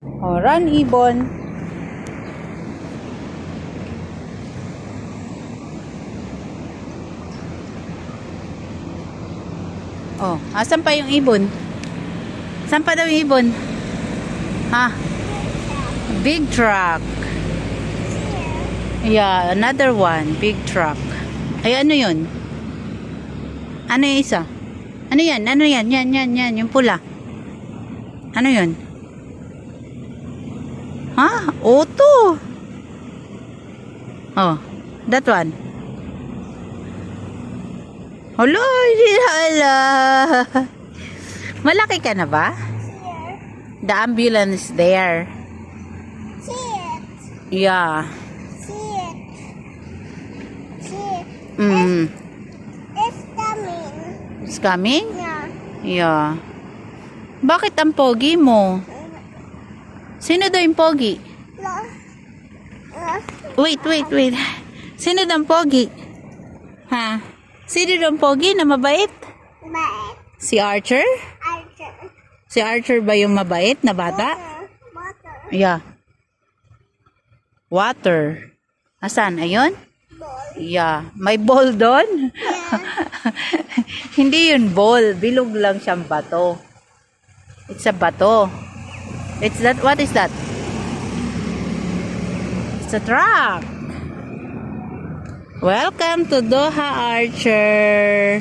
Oh, run, ibon. Oh, asan pa yung ibon? Saan pa daw yung ibon? Ha? Big truck. Yeah, another one. Big truck. Ay, ano yun? Ano yung isa? Ano yan? Ano yan? Yan. Yung pula. Ano yun? Ha? Auto. Oh, that one. Hala, hala. Malaki ka na ba? The ambulance there. See it. Yeah. See it. See it. Mm. It's coming. It's coming? Yeah. Yeah. Bakit ang pogi mo? Sino daw yung pogi? Wait. Sino daw ang pogi? Ha? Sino daw ang pogi na mabait? But Si Archer? Archer. Si Archer ba yung mabait na bata? Water. Yeah. Water. Asan? Ayun? Ball. Yeah. May ball doon? Hindi yun ball. Bilog lang siyang bato. It's a bato. It's that. What is that? It's a truck. Welcome to Doha Archer.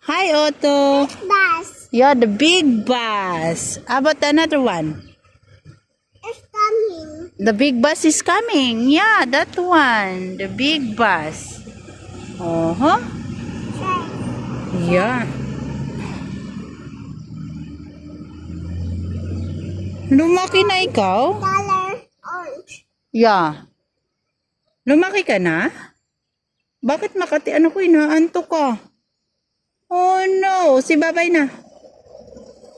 Hi, Otto. Bus. Yeah, the big bus. How about another one? It's coming. The big bus is coming. Yeah, that one. The big bus. Uh-huh. Yeah. Lumaki na ikaw? Color orange. Yeah. Lumaki ka na? Bakit makati? Ano ko, inaantok ka? Oh no. Si bye-bye na.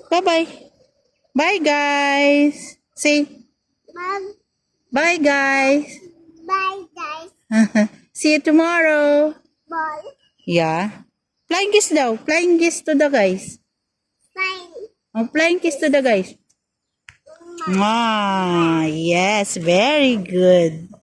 Bye-bye. Bye, guys. Say, Bye. bye, guys. Bye, guys. See you tomorrow. Ball. Yeah. Flying kiss daw. Flying kiss to the guys. Fine. Oh, flying kiss to the guys. Ah, yes. Very good.